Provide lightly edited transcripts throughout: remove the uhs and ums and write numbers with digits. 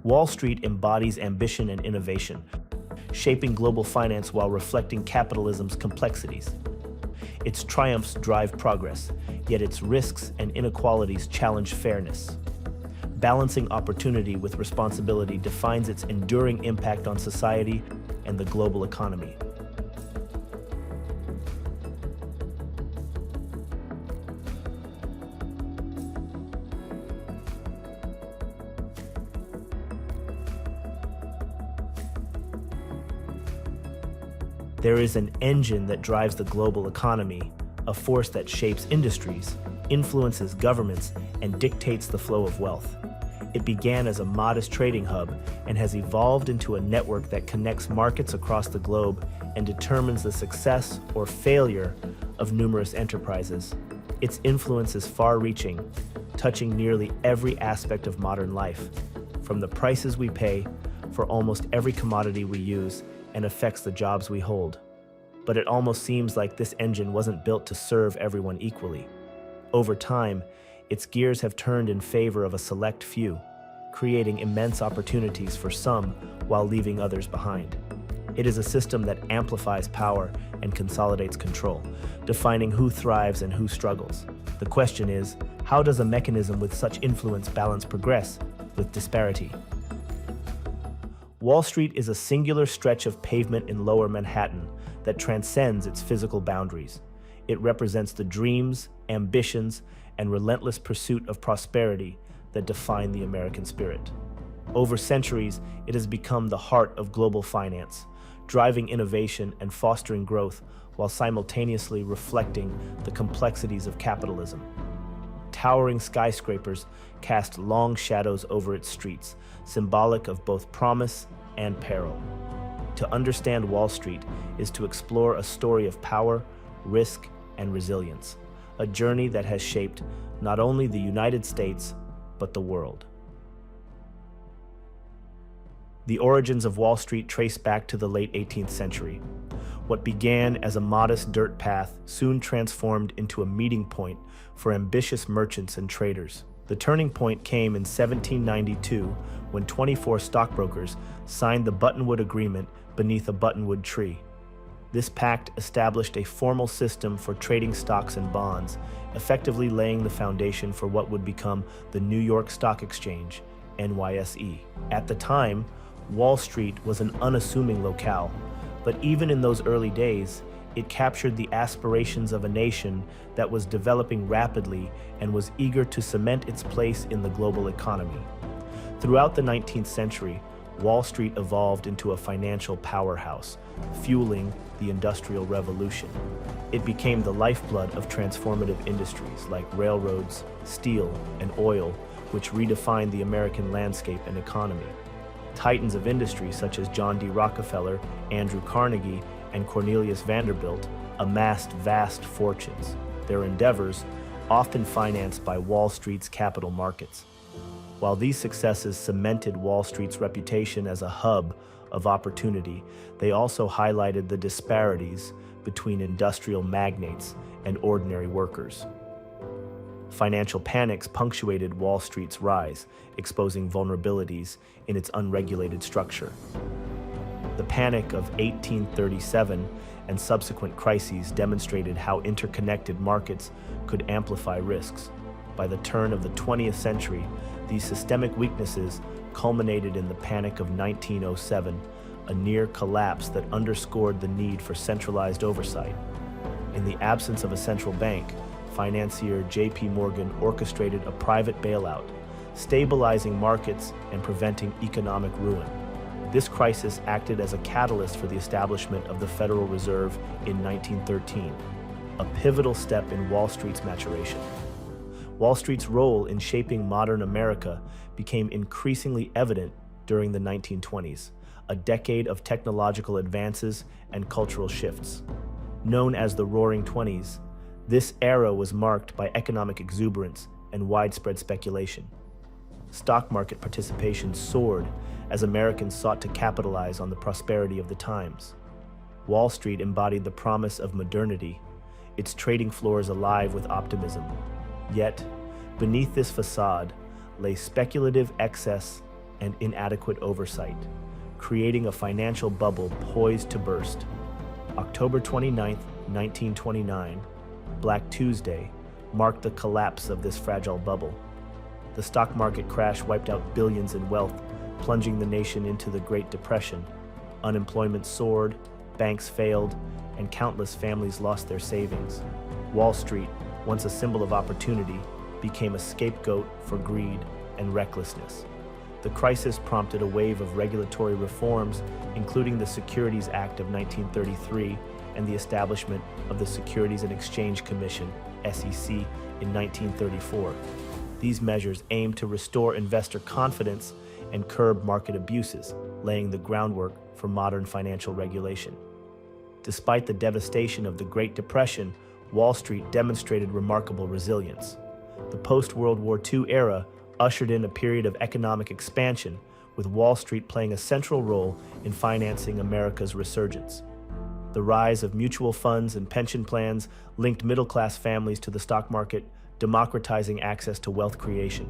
Wall Street embodies ambition and innovation, shaping global finance while reflecting capitalism's complexities. Its triumphs drive progress, yet its risks and inequalities challenge fairness. Balancing opportunity with responsibility defines its enduring impact on society and the global economy. There is an engine that drives the global economy, a force that shapes industries, influences governments, and dictates the flow of wealth. It began as a modest trading hub and has evolved into a network that connects markets across the globe and determines the success or failure of numerous enterprises. Its influence is far-reaching, touching nearly every aspect of modern life, from the prices we pay for almost every commodity we use, and affects the jobs we hold. But it almost seems like this engine wasn't built to serve everyone equally. Over time, its gears have turned in favor of a select few, creating immense opportunities for some while leaving others behind. It is a system that amplifies power and consolidates control, defining who thrives and who struggles. The question is, how does a mechanism with such influence balance progress with disparity? Wall Street is a singular stretch of pavement in lower Manhattan that transcends its physical boundaries. It represents the dreams, ambitions, and relentless pursuit of prosperity that define the American spirit. Over centuries, it has become the heart of global finance, driving innovation and fostering growth while simultaneously reflecting the complexities of capitalism. Towering skyscrapers cast long shadows over its streets, symbolic of both promise and peril. To understand Wall Street is to explore a story of power, risk, and resilience, a journey that has shaped not only the United States, but the world. The origins of Wall Street trace back to the late 18th century. What began as a modest dirt path soon transformed into a meeting point for ambitious merchants and traders. The turning point came in 1792 when 24 stockbrokers signed the Buttonwood Agreement beneath a buttonwood tree. This pact established a formal system for trading stocks and bonds, effectively laying the foundation for what would become the New York Stock Exchange, NYSE. At the time, Wall Street was an unassuming locale, but even in those early days, it captured the aspirations of a nation that was developing rapidly and was eager to cement its place in the global economy. Throughout the 19th century, Wall Street evolved into a financial powerhouse, fueling the Industrial Revolution. It became the lifeblood of transformative industries like railroads, steel, and oil, which redefined the American landscape and economy. Titans of industry such as John D. Rockefeller, Andrew Carnegie, and Cornelius Vanderbilt amassed vast fortunes, their endeavors often financed by Wall Street's capital markets. While these successes cemented Wall Street's reputation as a hub of opportunity, they also highlighted the disparities between industrial magnates and ordinary workers. Financial panics punctuated Wall Street's rise, exposing vulnerabilities in its unregulated structure. The Panic of 1837 and subsequent crises demonstrated how interconnected markets could amplify risks. By the turn of the 20th century, these systemic weaknesses culminated in the Panic of 1907, a near collapse that underscored the need for centralized oversight. In the absence of a central bank, financier J.P. Morgan orchestrated a private bailout, stabilizing markets and preventing economic ruin. This crisis acted as a catalyst for the establishment of the Federal Reserve in 1913, a pivotal step in Wall Street's maturation. Wall Street's role in shaping modern America became increasingly evident during the 1920s, a decade of technological advances and cultural shifts. Known as the Roaring Twenties, this era was marked by economic exuberance and widespread speculation. Stock market participation soared as Americans sought to capitalize on the prosperity of the times. Wall Street embodied the promise of modernity, its trading floors alive with optimism. Yet, beneath this facade lay speculative excess and inadequate oversight, creating a financial bubble poised to burst. October 29, 1929, Black Tuesday, marked the collapse of this fragile bubble. The stock market crash wiped out billions in wealth, plunging the nation into the Great Depression. Unemployment soared, banks failed, and countless families lost their savings. Wall Street, once a symbol of opportunity, became a scapegoat for greed and recklessness. The crisis prompted a wave of regulatory reforms, including the Securities Act of 1933 and the establishment of the Securities and Exchange Commission, SEC, in 1934. These measures aimed to restore investor confidence and curb market abuses, laying the groundwork for modern financial regulation. Despite the devastation of the Great Depression, Wall Street demonstrated remarkable resilience. The post-World War II era ushered in a period of economic expansion, with Wall Street playing a central role in financing America's resurgence. The rise of mutual funds and pension plans linked middle-class families to the stock market, democratizing access to wealth creation.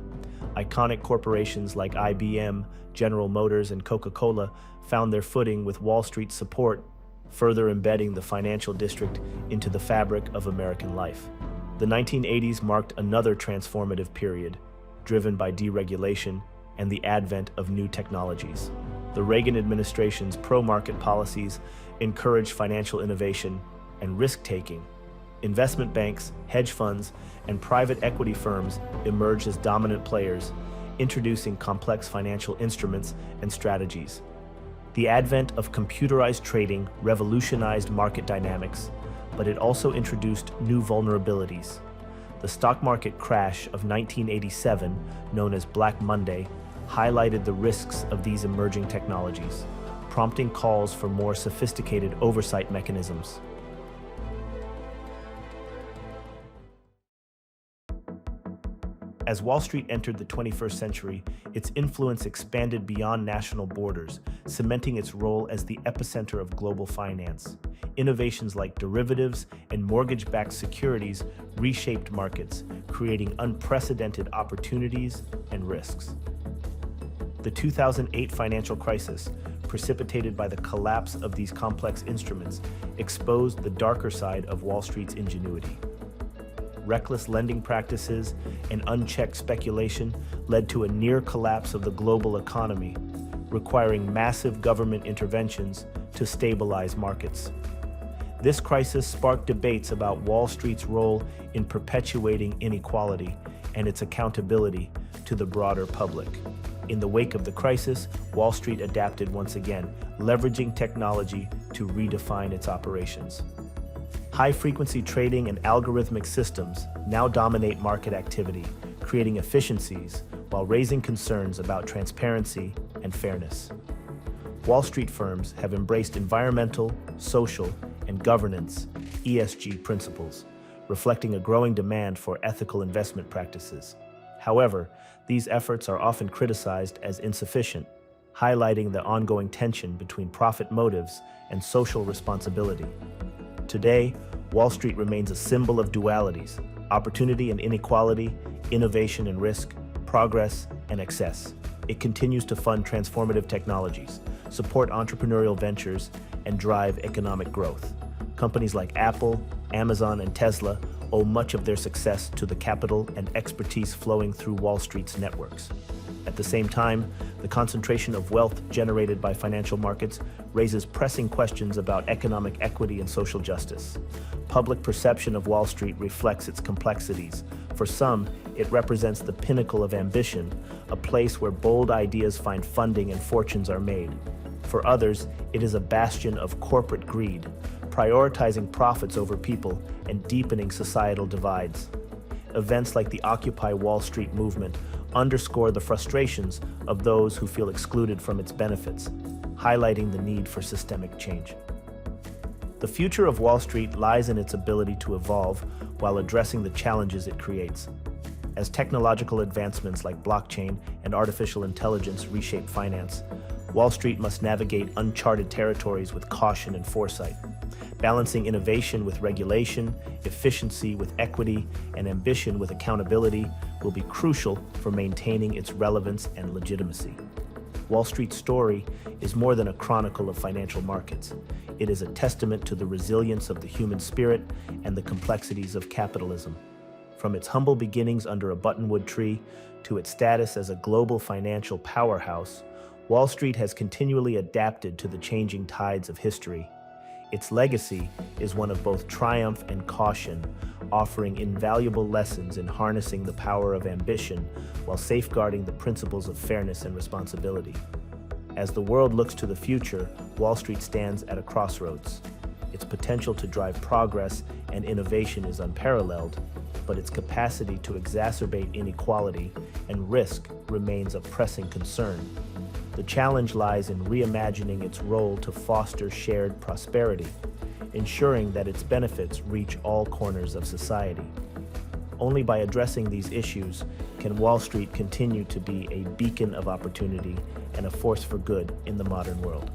Iconic corporations like IBM, General Motors, and Coca-Cola found their footing with Wall Street's support, further embedding the financial district into the fabric of American life. The 1980s marked another transformative period, driven by deregulation and the advent of new technologies. The Reagan administration's pro-market policies encouraged financial innovation and risk-taking. Investment banks, hedge funds, and private equity firms emerged as dominant players, introducing complex financial instruments and strategies. The advent of computerized trading revolutionized market dynamics, but it also introduced new vulnerabilities. The stock market crash of 1987, known as Black Monday, highlighted the risks of these emerging technologies, prompting calls for more sophisticated oversight mechanisms. As Wall Street entered the 21st century, its influence expanded beyond national borders, cementing its role as the epicenter of global finance. Innovations like derivatives and mortgage-backed securities reshaped markets, creating unprecedented opportunities and risks. The 2008 financial crisis, precipitated by the collapse of these complex instruments, exposed the darker side of Wall Street's ingenuity. Reckless lending practices and unchecked speculation led to a near collapse of the global economy, requiring massive government interventions to stabilize markets. This crisis sparked debates about Wall Street's role in perpetuating inequality and its accountability to the broader public. In the wake of the crisis, Wall Street adapted once again, leveraging technology to redefine its operations. High-frequency trading and algorithmic systems now dominate market activity, creating efficiencies while raising concerns about transparency and fairness. Wall Street firms have embraced environmental, social, and governance (ESG) principles, reflecting a growing demand for ethical investment practices. However, these efforts are often criticized as insufficient, highlighting the ongoing tension between profit motives and social responsibility. Today, Wall Street remains a symbol of dualities: opportunity and inequality, innovation and risk, progress and excess. It continues to fund transformative technologies, support entrepreneurial ventures, and drive economic growth. Companies like Apple, Amazon, and Tesla owe much of their success to the capital and expertise flowing through Wall Street's networks. At the same time, the concentration of wealth generated by financial markets raises pressing questions about economic equity and social justice. Public perception of Wall Street reflects its complexities. For some, it represents the pinnacle of ambition, a place where bold ideas find funding and fortunes are made. For others, it is a bastion of corporate greed, prioritizing profits over people and deepening societal divides. Events like the Occupy Wall Street movement underscore the frustrations of those who feel excluded from its benefits, highlighting the need for systemic change. The future of Wall Street lies in its ability to evolve while addressing the challenges it creates. As technological advancements like blockchain and artificial intelligence reshape finance, Wall Street must navigate uncharted territories with caution and foresight. Balancing innovation with regulation, efficiency with equity, and ambition with accountability will be crucial for maintaining its relevance and legitimacy. Wall Street's story is more than a chronicle of financial markets. It is a testament to the resilience of the human spirit and the complexities of capitalism. From its humble beginnings under a buttonwood tree to its status as a global financial powerhouse, Wall Street has continually adapted to the changing tides of history. Its legacy is one of both triumph and caution, offering invaluable lessons in harnessing the power of ambition while safeguarding the principles of fairness and responsibility. As the world looks to the future, Wall Street stands at a crossroads. Its potential to drive progress and innovation is unparalleled, but its capacity to exacerbate inequality and risk remains a pressing concern. The challenge lies in reimagining its role to foster shared prosperity, ensuring that its benefits reach all corners of society. Only by addressing these issues can Wall Street continue to be a beacon of opportunity and a force for good in the modern world.